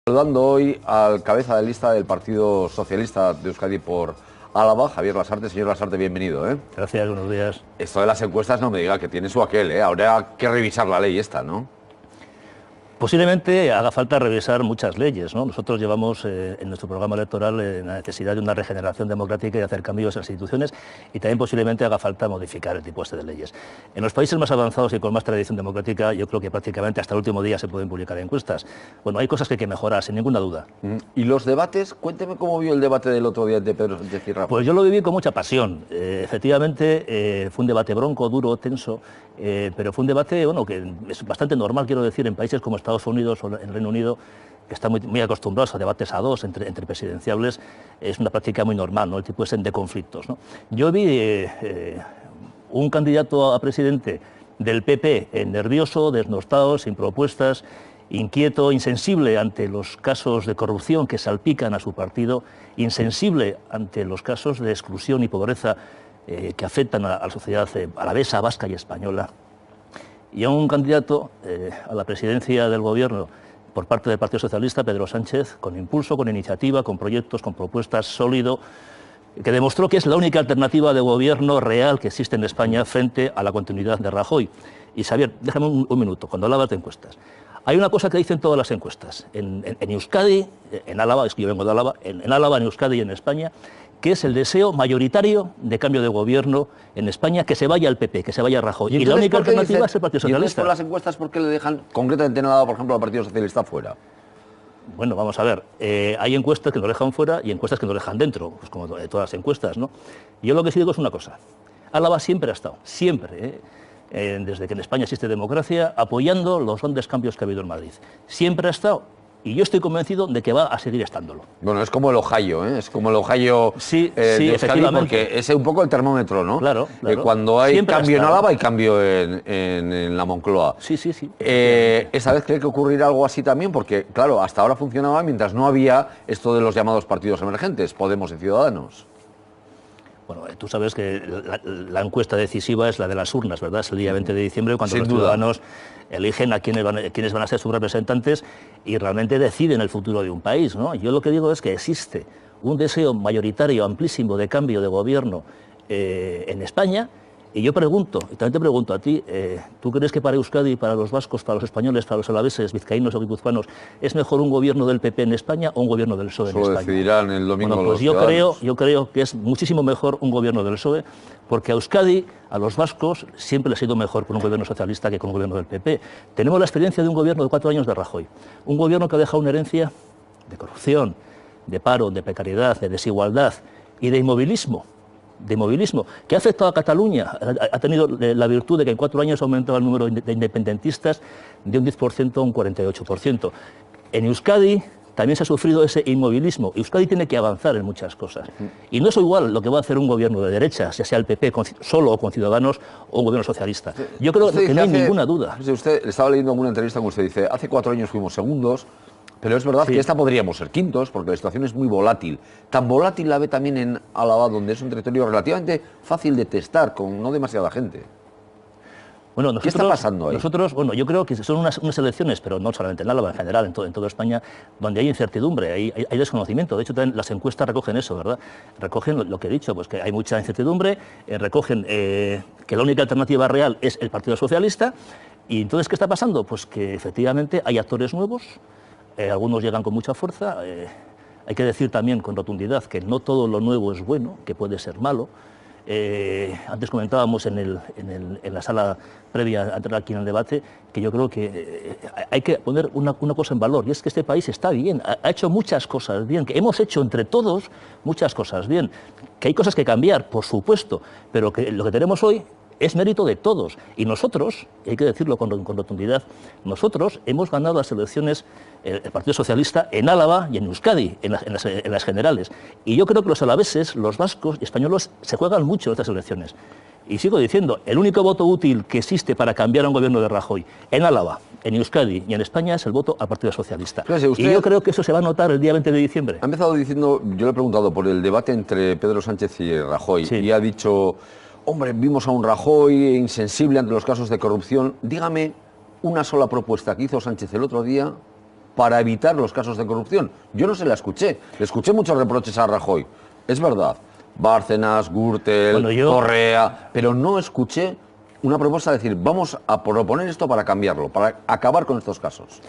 Saludando hoy al cabeza de lista del Partido Socialista de Euskadi por Álava, Javier Lasarte. Señor Lasarte, bienvenido. Gracias, buenos días. Esto de las encuestas no me diga que tiene su aquel, ¿eh? Habría que revisar la ley esta, ¿no? Posiblemente haga falta revisar muchas leyes, ¿no? Nosotros llevamos en nuestro programa electoral la necesidad de una regeneración democrática y de hacer cambios en las instituciones, y también posiblemente haga falta modificar el tipo este de leyes. En los países más avanzados y con más tradición democrática, yo creo que prácticamente hasta el último día se pueden publicar encuestas. Bueno, hay cosas que hay que mejorar, sin ninguna duda. ¿Y los debates? Cuénteme cómo vio el debate del otro día de Pedro Sánchez y Rajoy. Pues yo lo viví con mucha pasión. Efectivamente, fue un debate bronco, duro, tenso, pero fue un debate, bueno, que es bastante normal, quiero decir, en países como Estados Unidos o en Reino Unido, que están muy acostumbrados a debates a dos entre presidenciables. Es una práctica muy normal, ¿no? El tipo ese de conflictos, ¿no? Yo vi un candidato a presidente del PP nervioso, desnortado, sin propuestas, inquieto, insensible ante los casos de corrupción que salpican a su partido, insensible ante los casos de exclusión y pobreza que afectan a la sociedad alavesa, vasca y española. Y a un candidato a la presidencia del gobierno por parte del Partido Socialista, Pedro Sánchez, con impulso, con iniciativa, con proyectos, con propuestas, sólido, que demostró que es la única alternativa de gobierno real que existe en España frente a la continuidad de Rajoy. Y Xavier, déjame un minuto, cuando hablabas de encuestas. Hay una cosa que dicen todas las encuestas, en Euskadi, en Álava, es que yo vengo de Álava, en Álava, en Euskadi y en España, que es el deseo mayoritario de cambio de gobierno en España, que se vaya el PP, que se vaya Rajoy. Y la única alternativa es el Partido Socialista. ¿Y entonces por las encuestas por qué le dejan concretamente en Álava, por ejemplo, al Partido Socialista fuera? Bueno, vamos a ver, hay encuestas que nos dejan fuera y encuestas que nos dejan dentro, pues como todas las encuestas, ¿no? Yo lo que sí digo es una cosa: Álava siempre ha estado, siempre, desde que en España existe democracia, apoyando los grandes cambios que ha habido en Madrid. Siempre ha estado. Y yo estoy convencido de que va a seguir estándolo. Bueno, es como el Ohio, ¿eh? Es como el Ohio sí, de Euskadi, efectivamente. Porque es un poco el termómetro, ¿no? Claro. Cuando hay siempre cambio en Álava, hay cambio en la Moncloa. Sí. ¿Esa vez cree que ocurrirá algo así también? Porque, claro, hasta ahora funcionaba mientras no había esto de los llamados partidos emergentes, Podemos y Ciudadanos. Bueno, tú sabes que la encuesta decisiva es la de las urnas, ¿verdad? Es el día 20 de diciembre cuando los ciudadanos eligen a quiénes van a ser sus representantes y realmente deciden el futuro de un país, ¿no? Yo lo que digo es que existe un deseo mayoritario, amplísimo, de cambio de gobierno en España. Y yo pregunto, y también te pregunto a ti, ¿tú crees que para Euskadi, para los vascos, para los españoles, para los alaveses, vizcaínos o guipuzcoanos, es mejor un gobierno del PP en España o un gobierno del PSOE en España? Eso decidirán el domingo. Bueno, pues yo creo que es muchísimo mejor un gobierno del PSOE, porque a Euskadi, a los vascos, siempre les ha ido mejor con un gobierno socialista que con un gobierno del PP. Tenemos la experiencia de un gobierno de 4 años de Rajoy, un gobierno que ha dejado una herencia de corrupción, de paro, de precariedad, de desigualdad y de inmovilismo, que ha afectado a Cataluña. Ha tenido la virtud de que en 4 años ha aumentado el número de independentistas de un 10% a un 48%. En Euskadi también se ha sufrido ese inmovilismo. Euskadi tiene que avanzar en muchas cosas. Y no es igual lo que va a hacer un gobierno de derecha, ya sea el PP solo o con Ciudadanos, o un gobierno socialista. Yo creo que no hay ninguna duda. Usted estaba leyendo alguna entrevista como usted dice, hace 4 años fuimos segundos, pero es verdad que esta podríamos ser quintos, porque la situación es muy volátil. Tan volátil la ve también en Álava, donde es un territorio relativamente fácil de testar, con no demasiada gente. Bueno, ¿Qué está pasando ahí? Bueno, yo creo que son unas elecciones, pero no solamente en Álava, en general, en toda España, donde hay incertidumbre, hay desconocimiento. De hecho, también las encuestas recogen eso, ¿verdad? Recogen lo que he dicho, pues que hay mucha incertidumbre, recogen que la única alternativa real es el Partido Socialista. Y entonces, ¿qué está pasando? Pues que efectivamente hay actores nuevos, algunos llegan con mucha fuerza. Hay que decir también con rotundidad que no todo lo nuevo es bueno, que puede ser malo. Antes comentábamos en la sala previa a entrar aquí en el debate que yo creo que hay que poner una cosa en valor, y es que este país está bien, ha hecho muchas cosas bien, que hemos hecho entre todos muchas cosas bien, que hay cosas que cambiar, por supuesto, pero que lo que tenemos hoy es mérito de todos. Y nosotros, hay que decirlo con rotundidad, nosotros hemos ganado las elecciones, el Partido Socialista, en Álava y en Euskadi, en las generales. Y yo creo que los alaveses, los vascos y españoles se juegan mucho estas elecciones. Y sigo diciendo, el único voto útil que existe para cambiar a un gobierno de Rajoy en Álava, en Euskadi y en España es el voto al Partido Socialista. Usted, y yo creo que eso se va a notar el día 20 de diciembre. Ha empezado diciendo, yo le he preguntado por el debate entre Pedro Sánchez y Rajoy, y ha dicho: hombre, vimos a un Rajoy insensible ante los casos de corrupción. Dígame una sola propuesta que hizo Sánchez el otro día para evitar los casos de corrupción. Yo no se la escuché. Le escuché muchos reproches a Rajoy. Es verdad. Bárcenas, Gürtel, Correa, pero no escuché una propuesta de decir, vamos a proponer esto para cambiarlo, para acabar con estos casos.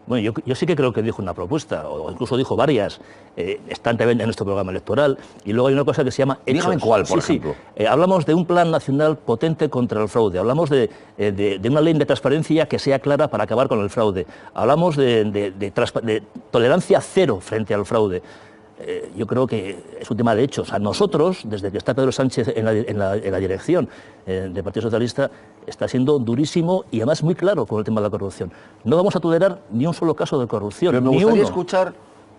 Bueno, yo sí que creo que dijo una propuesta, o incluso dijo varias, están también en nuestro programa electoral, y luego hay una cosa que se llama hechos. Dígame cuál, por ejemplo. Hablamos de un plan nacional potente contra el fraude, hablamos de una ley de transparencia que sea clara para acabar con el fraude, hablamos de tolerancia cero frente al fraude. Yo creo que es un tema de hechos. A nosotros, desde que está Pedro Sánchez en la dirección del Partido Socialista, está siendo durísimo y además muy claro con el tema de la corrupción. No vamos a tolerar ni un solo caso de corrupción. Pero me gustaría escuchar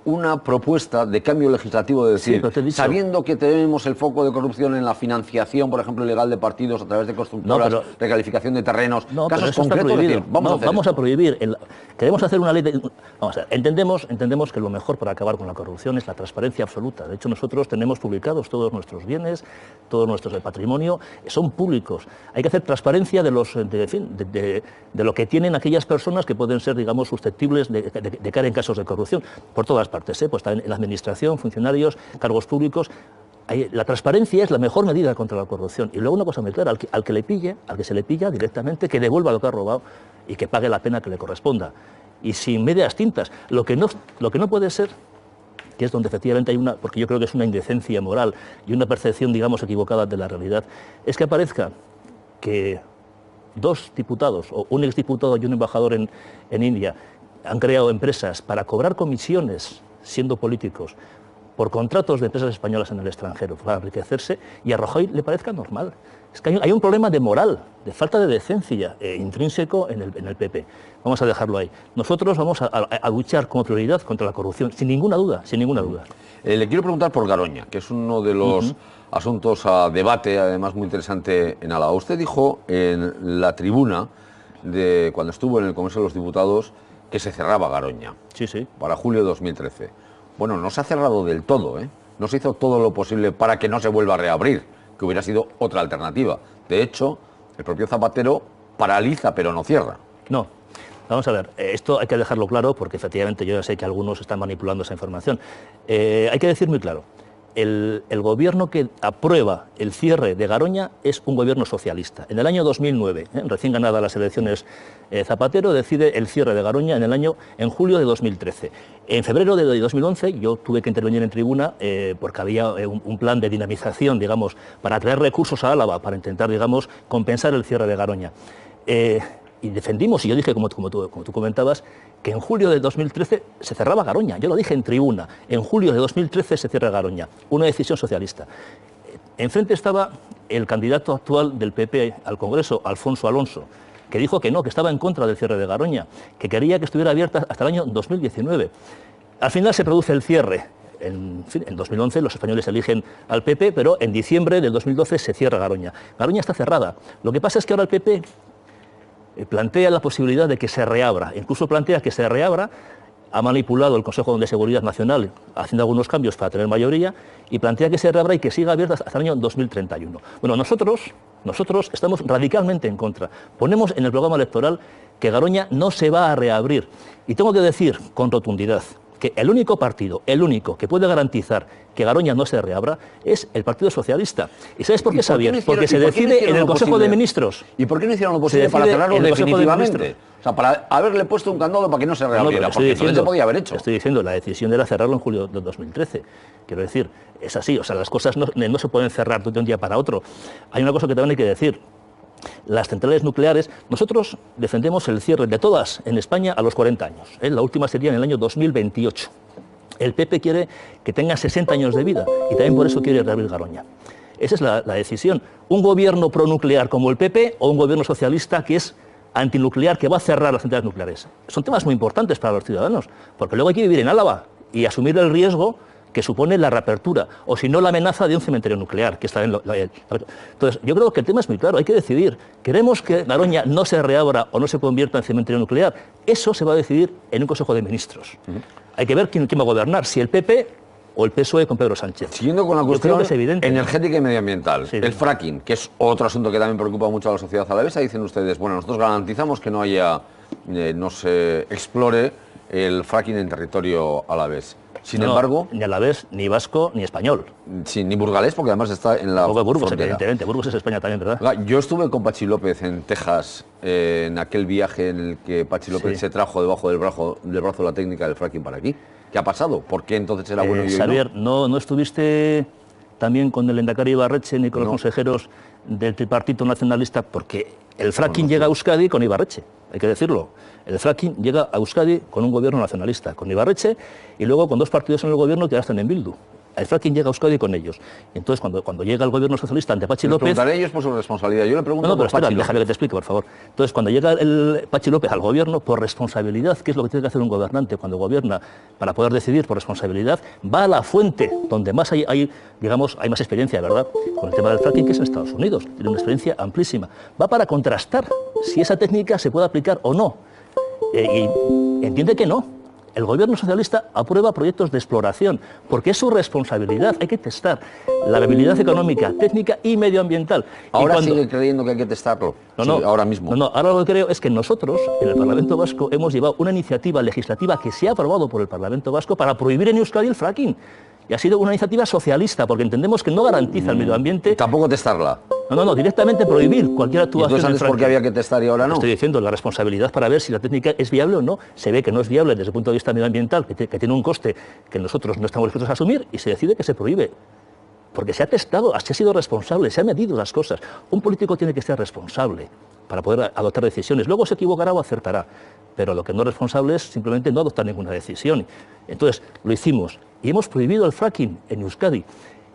una propuesta de cambio legislativo, de decir, sabiendo que tenemos el foco de corrupción en la financiación, por ejemplo, ilegal de partidos a través de constructoras, recalificación de terrenos, casos concretos, decir, vamos a prohibir. Queremos hacer una ley de... Vamos a ver, entendemos que lo mejor para acabar con la corrupción es la transparencia absoluta. De hecho, nosotros tenemos publicados todos nuestros bienes, todos nuestros de patrimonio, son públicos. Hay que hacer transparencia de lo que tienen aquellas personas que pueden ser, digamos, susceptibles de caer en casos de corrupción, por todas partes, pues también en la administración, funcionarios, cargos públicos. La transparencia es la mejor medida contra la corrupción. Y luego una cosa muy clara, al que se le pilla directamente, que devuelva lo que ha robado y que pague la pena que le corresponda. Y sin medias tintas. Lo que no puede ser, que es donde efectivamente hay porque yo creo que es una indecencia moral y una percepción, digamos, equivocada de la realidad, es que aparezca que 2 diputados, o un exdiputado y un embajador en India, han creado empresas para cobrar comisiones, siendo políticos, por contratos de empresas españolas en el extranjero, para enriquecerse, y a Rajoy le parezca normal. Es que hay un problema de moral, de falta de decencia intrínseco en el PP. Vamos a dejarlo ahí. Nosotros vamos a luchar como prioridad contra la corrupción, sin ninguna duda, sin ninguna duda. Le quiero preguntar por Garoña, que es uno de los asuntos a debate, además muy interesante en Álava. Usted dijo en la tribuna, cuando estuvo en el Congreso de los Diputados, que se cerraba Garoña. Sí. Para julio de 2013. Bueno, no se ha cerrado del todo, ¿eh? No se hizo todo lo posible para que no se vuelva a reabrir, que hubiera sido otra alternativa. De hecho, el propio Zapatero paraliza pero no cierra. No. Vamos a ver, esto hay que dejarlo claro porque efectivamente yo ya sé que algunos están manipulando esa información. Hay que decir muy claro, el gobierno que aprueba el cierre de Garoña es un gobierno socialista. En el año 2009, recién ganadas las elecciones, Zapatero decide el cierre de Garoña en julio de 2013. En febrero de 2011 yo tuve que intervenir en tribuna porque había un plan de dinamización, digamos, para traer recursos a Álava, para intentar, digamos, compensar el cierre de Garoña. Y defendimos, y yo dije, como tú comentabas, que en julio de 2013 se cerraba Garoña. Yo lo dije en tribuna. En julio de 2013 se cierra Garoña. Una decisión socialista. Enfrente estaba el candidato actual del PP al Congreso, Alfonso Alonso, que dijo que no, que estaba en contra del cierre de Garoña, que quería que estuviera abierta hasta el año 2019. Al final se produce el cierre. En 2011 los españoles eligen al PP, pero en diciembre del 2012 se cierra Garoña. Garoña está cerrada. Lo que pasa es que ahora el PP plantea la posibilidad de que se reabra, incluso plantea que se reabra, ha manipulado el Consejo de Seguridad Nacional haciendo algunos cambios para tener mayoría y plantea que se reabra y que siga abierta hasta el año 2031. Bueno, nosotros estamos radicalmente en contra. Ponemos en el programa electoral que Garoña no se va a reabrir y tengo que decir con rotundidad que el único partido, que puede garantizar que Garoña no se reabra es el Partido Socialista. ¿Y sabes por qué, Xavier? Porque se decide en el Consejo de Ministros. ¿Y por qué no hicieron lo posible para cerrarlo definitivamente? O sea, para haberle puesto un candado para que no se reabriera, porque entonces se podía haber hecho. Estoy diciendo, la decisión era cerrarlo en julio de 2013. Quiero decir, es así, o sea, las cosas no se pueden cerrar de un día para otro. Hay una cosa que también hay que decir. Las centrales nucleares, nosotros defendemos el cierre de todas en España a los 40 años. La última sería en el año 2028. El PP quiere que tenga 60 años de vida y también por eso quiere reabrir Garoña. Esa es la decisión. Un gobierno pronuclear como el PP o un gobierno socialista que es antinuclear, que va a cerrar las centrales nucleares. Son temas muy importantes para los ciudadanos, porque luego hay que vivir en Álava y asumir el riesgo que supone la reapertura, o si no la amenaza de un cementerio nuclear, que está en Entonces, yo creo que el tema es muy claro, hay que decidir. ¿Queremos que Garoña no se reabra o no se convierta en cementerio nuclear? Eso se va a decidir en un Consejo de Ministros. Hay que ver quién va a gobernar, si el PP o el PSOE con Pedro Sánchez. Siguiendo con la cuestión energética y medioambiental, el fracking, que es otro asunto que también preocupa mucho a la sociedad alavesa, dicen ustedes, bueno, nosotros garantizamos que no haya no se explore el fracking en territorio alavés. Sin embargo... Ni alavés, ni vasco, ni español. Sí, ni burgalés, porque además está en la Burgos, frontera. evidentemente. Burgos es España también, ¿verdad? Yo estuve con Pachi López en Texas, en aquel viaje en el que Pachi López se trajo debajo del brazo la técnica del fracking para aquí. ¿Qué ha pasado? ¿Por qué entonces era bueno y hoy Xavier, no estuviste también con el Endacari Ibarretxe ni con los consejeros del Tripartito Nacionalista? Porque el fracking llega a Euskadi con Ibarretxe, hay que decirlo. El fracking llega a Euskadi con un gobierno nacionalista, con Ibarretxe, y luego con dos partidos en el gobierno que ya están en Bildu. El fracking llega a Euskadi con ellos. Y entonces, cuando llega el gobierno socialista ante Pachi López... preguntaré a ellos por su responsabilidad. Yo le pregunto pero por espera, Pachi déjame que te explique, por favor. Entonces, cuando llega el Pachi López al gobierno, por responsabilidad, ¿qué es lo que tiene que hacer un gobernante cuando gobierna para poder decidir por responsabilidad? Va a la fuente donde más hay más experiencia, ¿verdad? Con el tema del fracking, que es en Estados Unidos. Tiene una experiencia amplísima. Va para contrastar si esa técnica se puede aplicar o no. Y entiende que no. El gobierno socialista aprueba proyectos de exploración, porque es su responsabilidad. Hay que testar la viabilidad económica, técnica y medioambiental. ¿Ahora sigue creyendo que hay que testarlo? No, ahora mismo. No, ahora lo que creo es que nosotros, en el Parlamento Vasco, hemos llevado una iniciativa legislativa que se ha aprobado por el Parlamento Vasco para prohibir en Euskadi el fracking. Y ha sido una iniciativa socialista, porque entendemos que no garantiza el medio ambiente. ¿Tampoco testarla? No, directamente prohibir cualquier actuación. ¿Entonces antes por qué había que testar y ahora no? Estoy diciendo la responsabilidad para ver si la técnica es viable o no. Se ve que no es viable desde el punto de vista medioambiental, que tiene un coste que nosotros no estamos dispuestos a asumir, y se decide que se prohíbe. Porque se ha testado, se ha sido responsable, se han medido las cosas. Un político tiene que ser responsable para poder adoptar decisiones. Luego se equivocará o acertará. Pero lo que no es responsable es simplemente no adoptar ninguna decisión. Entonces, lo hicimos. Y hemos prohibido el fracking en Euskadi.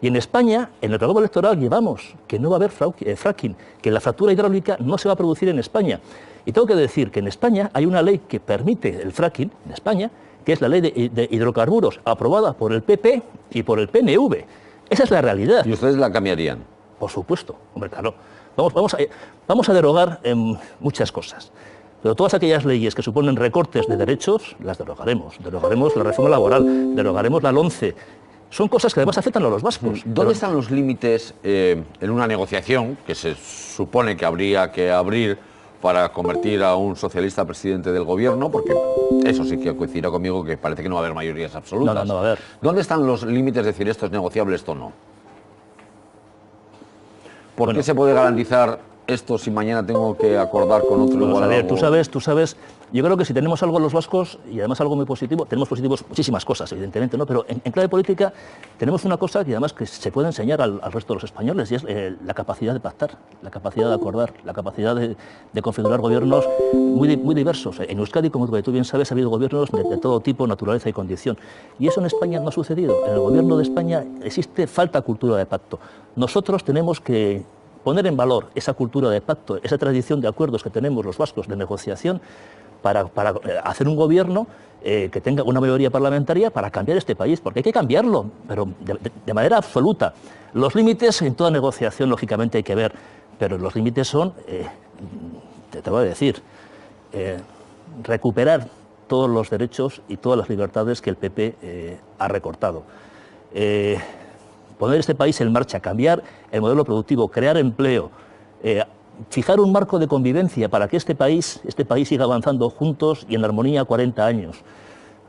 Y en España, en el programa electoral llevamos que no va a haber fracking, que la fractura hidráulica no se va a producir en España. Y tengo que decir que en España hay una ley que permite el fracking, en España, que es la ley de hidrocarburos, aprobada por el PP y por el PNV. Esa es la realidad. ¿Y ustedes la cambiarían? Por supuesto, hombre, claro. Vamos a derogar muchas cosas. Pero todas aquellas leyes que suponen recortes de derechos, las derogaremos. Derogaremos la reforma laboral, derogaremos la LOMCE. Son cosas que además afectan a los vascos. ¿Dónde están los límites en una negociación que se supone que habría que abrir para convertir a un socialista presidente del gobierno? Porque eso sí que coincidirá conmigo, que parece que no va a haber mayorías absolutas. No va a haber. ¿Dónde están los límites de decir esto es negociable, esto no? ¿Por qué se puede garantizar esto si mañana tengo que acordar con otro igual? Javier, tú sabes, yo creo que si tenemos algo los vascos, y además algo muy positivo, tenemos positivos muchísimas cosas, evidentemente, ¿no? Pero en clave política tenemos una cosa que además que se puede enseñar al resto de los españoles, y es la capacidad de pactar, la capacidad de acordar, la capacidad de configurar gobiernos muy diversos. En Euskadi, como tú bien sabes, ha habido gobiernos de todo tipo, naturaleza y condición. Y eso en España no ha sucedido. En el gobierno de España existe falta de cultura de pacto. Nosotros tenemos que poner en valor esa cultura de pacto, esa tradición de acuerdos que tenemos los vascos de negociación para hacer un gobierno que tenga una mayoría parlamentaria para cambiar este país, porque hay que cambiarlo, pero de manera absoluta. Los límites en toda negociación, lógicamente, hay que ver, pero los límites son, te voy a decir, recuperar todos los derechos y todas las libertades que el PP ha recortado. Poner este país en marcha, cambiar el modelo productivo, crear empleo, fijar un marco de convivencia para que este país siga avanzando juntos y en armonía 40 años.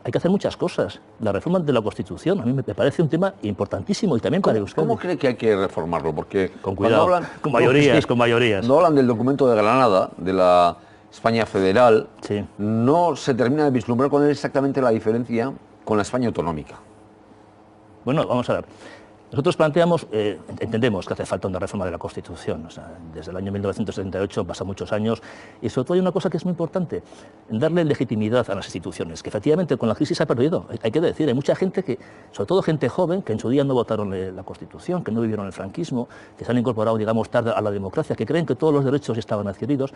Hay que hacer muchas cosas. La reforma de la Constitución a mí me parece un tema importantísimo y también para Euskadi. ¿Cómo cree que hay que reformarlo? Porque con cuidado, con mayorías. Cuando hablan del documento de Granada, de la España federal, sí, no se termina de vislumbrar cuál es exactamente la diferencia con la España autonómica. Bueno, vamos a ver. Nosotros planteamos, entendemos que hace falta una reforma de la Constitución. O sea, desde el año 1978 han pasado muchos años y sobre todo hay una cosa que es muy importante, darle legitimidad a las instituciones, que efectivamente con la crisis se ha perdido. Hay que decir, hay mucha gente que, sobre todo gente joven, que en su día no votaron la Constitución, que no vivieron el franquismo, que se han incorporado, digamos, tarde a la democracia, que creen que todos los derechos estaban adquiridos.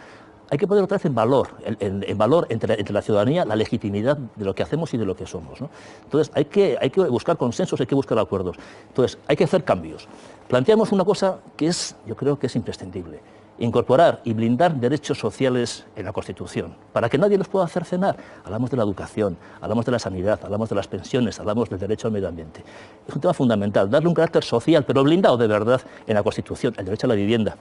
Hay que poner otra vez en valor, entre la ciudadanía, la legitimidad de lo que hacemos y de lo que somos, ¿no? Entonces hay que buscar consensos, hay que buscar acuerdos. Entonces hay que hacer cambios. Planteamos una cosa que yo creo que es imprescindible: incorporar y blindar derechos sociales en la Constitución, para que nadie los pueda hacer cenar. Hablamos de la educación, hablamos de la sanidad, hablamos de las pensiones, hablamos del derecho al medio ambiente. Es un tema fundamental, darle un carácter social, pero blindado de verdad en la Constitución, el derecho a la vivienda.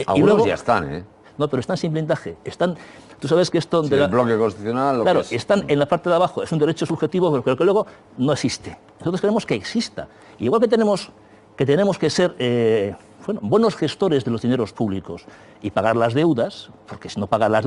Algunos ya están, ¿eh? No, pero están sin blindaje. Están, tú sabes que esto... Sí, el bloque constitucional... Claro, están en la parte de abajo. Es un derecho subjetivo, pero que luego no existe. Nosotros queremos que exista. Igual que tenemos que ser buenos gestores de los dineros públicos y pagar las deudas, porque si no pagas las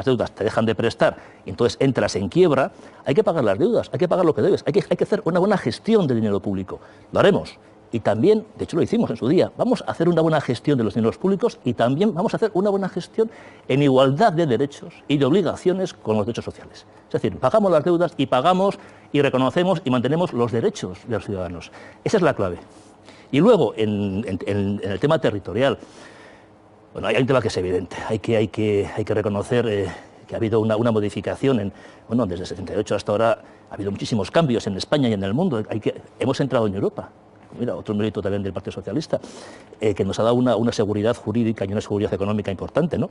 deudas te dejan de prestar y entonces entras en quiebra. Hay que pagar las deudas, hay que pagar lo que debes, hay que hacer una buena gestión del dinero público. Lo haremos. Y también, de hecho lo hicimos en su día, vamos a hacer una buena gestión de los dineros públicos y también vamos a hacer una buena gestión en igualdad de derechos y de obligaciones con los derechos sociales. Es decir, pagamos las deudas y pagamos y reconocemos y mantenemos los derechos de los ciudadanos. Esa es la clave. Y luego, en el tema territorial, bueno, hay un tema que es evidente. Hay que reconocer que ha habido una modificación. Desde el 78 hasta ahora ha habido muchísimos cambios en España y en el mundo. Hemos entrado en Europa. Mira, otro mérito también del Partido Socialista, que nos ha dado una seguridad jurídica y una seguridad económica importante, ¿no?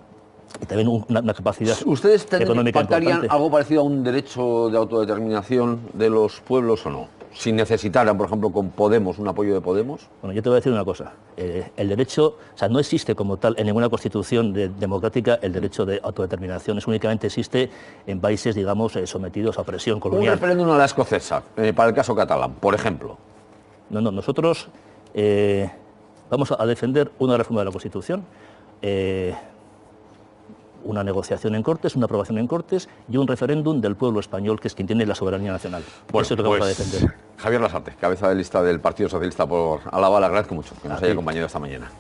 Y también una capacidad ¿Ustedes económica pactarían importante. algo parecido a un derecho de autodeterminación de los pueblos o no? Si necesitaran, por ejemplo, con Podemos, un apoyo de Podemos. Bueno, yo te voy a decir una cosa. El derecho, o sea, no existe como tal en ninguna constitución democrática el derecho de autodeterminación. Únicamente existe en países, digamos, sometidos a opresión colonial. Un referéndum a la escocesa, para el caso catalán, por ejemplo. No, nosotros vamos a defender una reforma de la Constitución, una negociación en Cortes, una aprobación en Cortes y un referéndum del pueblo español, que es quien tiene la soberanía nacional. Bueno, eso es lo que vamos a defender. Javier Lasarte, cabeza de lista del Partido Socialista por Álava, le agradezco mucho que nos haya acompañado esta mañana.